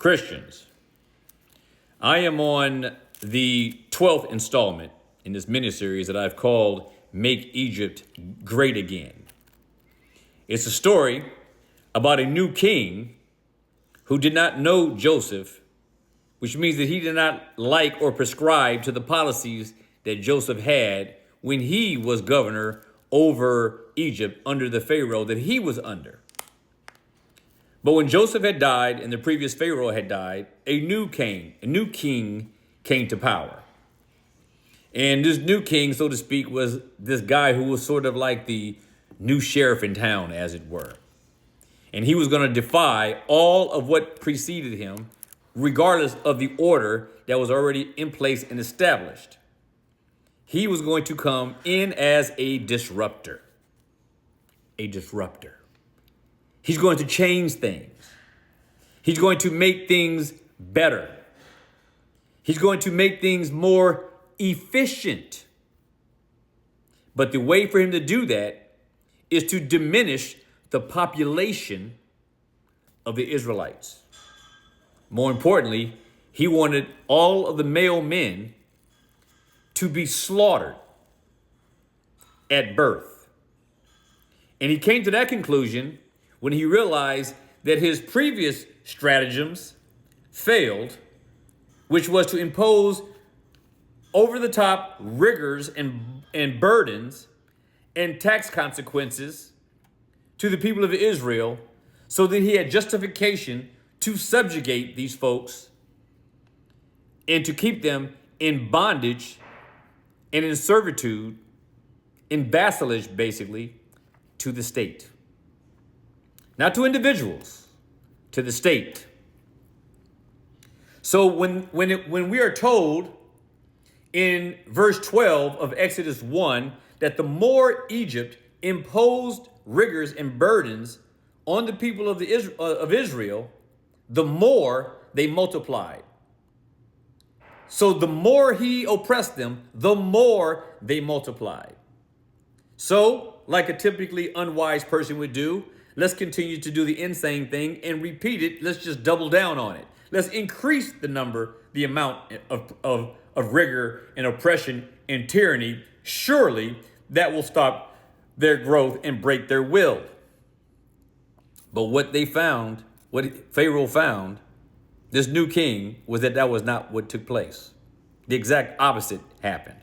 Christians. I am on the 12th installment in this miniseries that I've called Make Egypt Great Again. It's a story about a new king who did not know Joseph, which means that he did not like or prescribe to the policies that Joseph had when he was governor over Egypt under the Pharaoh that he was under. But when Joseph had died and the previous Pharaoh had died, a new king came to power. And this new king, so to speak, was this guy who was sort of like the new sheriff in town, as it were. And he was going to defy all of what preceded him, regardless of the order that was already in place and established. He was going to come in as a disruptor. A disruptor. He's going to change things. He's going to make things better. He's going to make things more efficient. But the way for him to do that is to diminish the population of the Israelites. More importantly, he wanted all of the male men to be slaughtered at birth. And he came to that conclusion when he realized that his previous stratagems failed, which was to impose over-the-top rigors and burdens and tax consequences to the people of Israel so that he had justification to subjugate these folks and to keep them in bondage and in servitude, in vassalage, basically, to the state. Not to individuals, to the state. So when we are told in verse 12 of Exodus 1 that the more Egypt imposed rigors and burdens on the people of Israel, the more they multiplied. So the more he oppressed them, the more they multiplied. So, like a typically unwise person would do, let's continue to do the insane thing and repeat it. Let's just double down on it. Let's increase the amount of rigor and oppression and tyranny. Surely that will stop their growth and break their will. But what Pharaoh found, this new king, was that was not what took place. The exact opposite happened.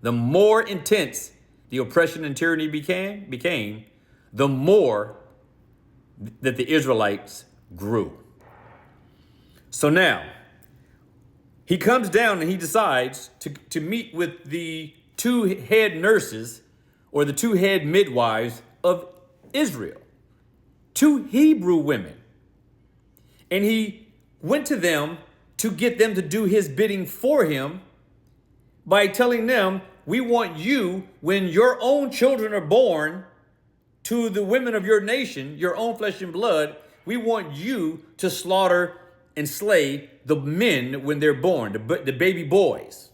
The more intense the oppression and tyranny became, the more that the Israelites grew. So now, he comes down and he decides to meet with the two head nurses or the two head midwives of Israel, two Hebrew women. And he went to them to get them to do his bidding for him by telling them, we want you, when your own children are born to the women of your nation, your own flesh and blood, we want you to slaughter and slay the men when they're born, the baby boys.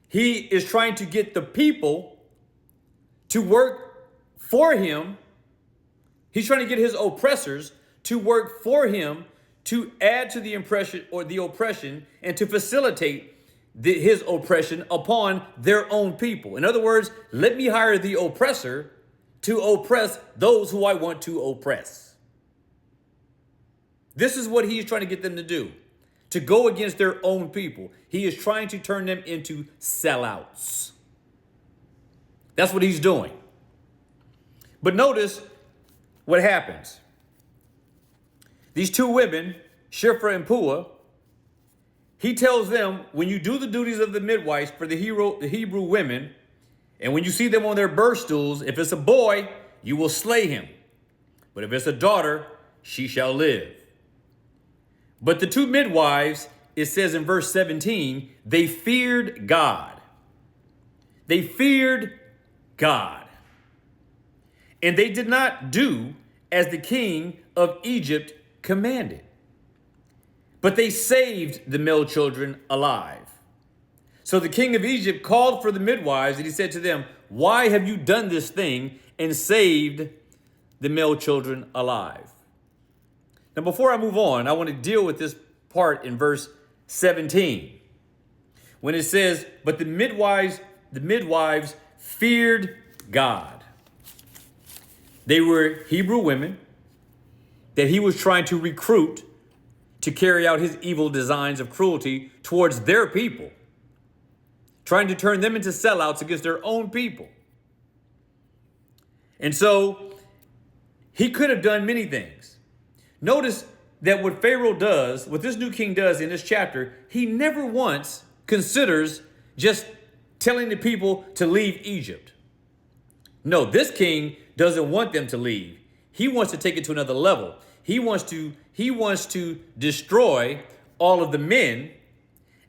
He is trying to get the people to work for him. He's trying to get his oppressors to work for him to add to the oppression and to facilitate his oppression upon their own people. In other words, let me hire the oppressor to oppress those who I want to oppress. This is what he's trying to get them to do, to go against their own people. He is trying to turn them into sellouts. That's what he's doing. But notice what happens. These two women, Shiphrah and Puah, he tells them, when you do the duties of the midwives for the Hebrew women, and when you see them on their birth stools, if it's a boy, you will slay him. But if it's a daughter, she shall live. But the two midwives, it says in verse 17, they feared God. They feared God. And they did not do as the king of Egypt commanded. But they saved the male children alive. So the king of Egypt called for the midwives and he said to them, why have you done this thing and saved the male children alive? Now, before I move on, I want to deal with this part in verse 17 when it says, but the midwives feared God. They were Hebrew women that he was trying to recruit to carry out his evil designs of cruelty towards their people, trying to turn them into sellouts against their own people. And so he could have done many things. Notice that what Pharaoh does, what this new king does in this chapter, he never once considers just telling the people to leave Egypt. No, this king doesn't want them to leave. He wants to take it to another level. He wants to destroy all of the men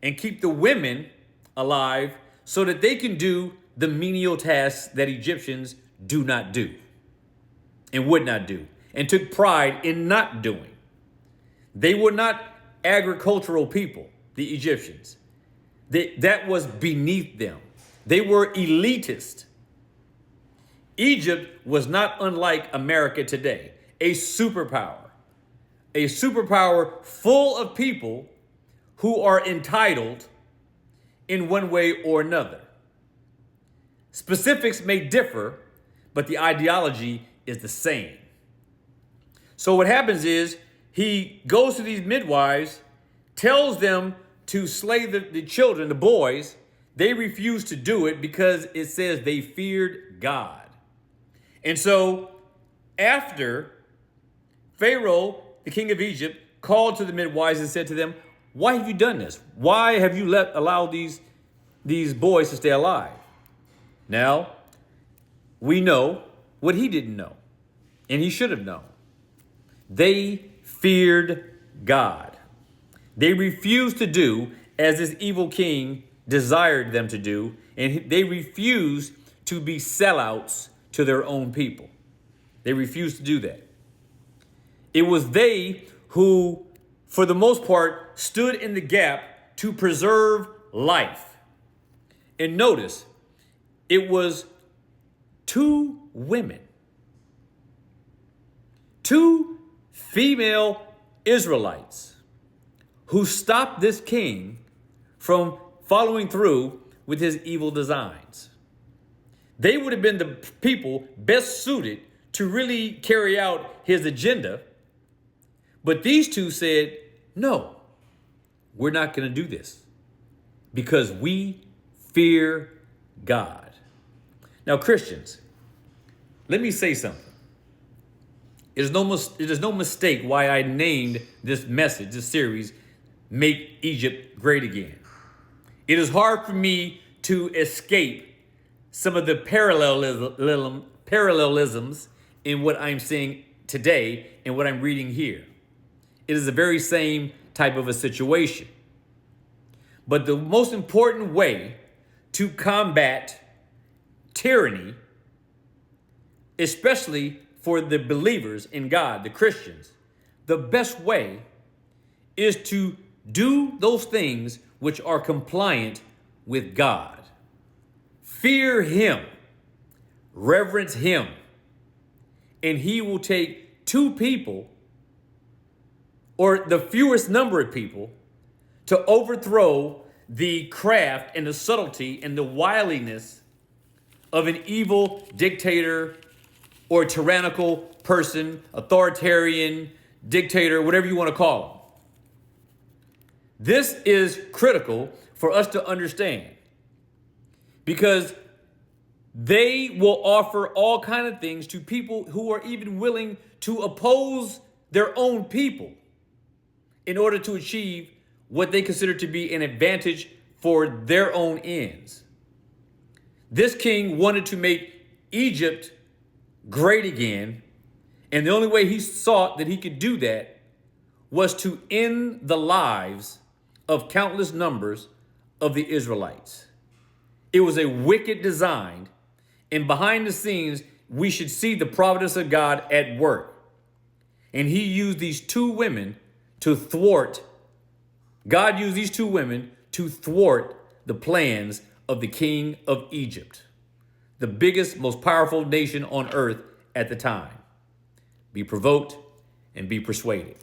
and keep the women alive so that they can do the menial tasks that Egyptians do not do and would not do and took pride in not doing. They were not agricultural people, the Egyptians. That was beneath them. They were elitist. Egypt was not unlike America today, a superpower full of people who are entitled in one way or another. Specifics may differ, but the ideology is the same. So what happens is he goes to these midwives, tells them to slay the children, the boys. They refuse to do it because it says they feared God. And so after Pharaoh, the king of Egypt, called to the midwives and said to them, why have you done this? Why have you allowed these boys to stay alive? Now, we know what he didn't know, and he should have known. They feared God. They refused to do as this evil king desired them to do, and they refused to be sellouts to their own people. They refused to do that. It was they who, for the most part, stood in the gap to preserve life. And notice, it was two women, two female Israelites who stopped this king from following through with his evil designs. They would have been the people best suited to really carry out his agenda. But these two said, no, we're not going to do this because we fear God. Now, Christians, let me say something. It is no mistake why I named this message, this series, Make Egypt Great Again. It is hard for me to escape some of the parallelisms in what I'm saying today and what I'm reading here. It is the very same type of a situation. But the most important way to combat tyranny, especially for the believers in God, the Christians, the best way is to do those things which are compliant with God. Fear him, reverence him, and he will take two people or the fewest number of people to overthrow the craft and the subtlety and the wiliness of an evil dictator or tyrannical person, authoritarian, dictator, whatever you want to call him. This is critical for us to understand because they will offer all kinds of things to people who are even willing to oppose their own people in order to achieve what they consider to be an advantage for their own ends. This king wanted to make Egypt great again, and the only way he thought that he could do that was to end the lives of countless numbers of the Israelites. It was a wicked design, and behind the scenes, we should see the providence of God at work. And he used these two women to thwart, God used these two women to thwart the plans of the king of Egypt, the biggest, most powerful nation on earth at the time. Be provoked and be persuaded.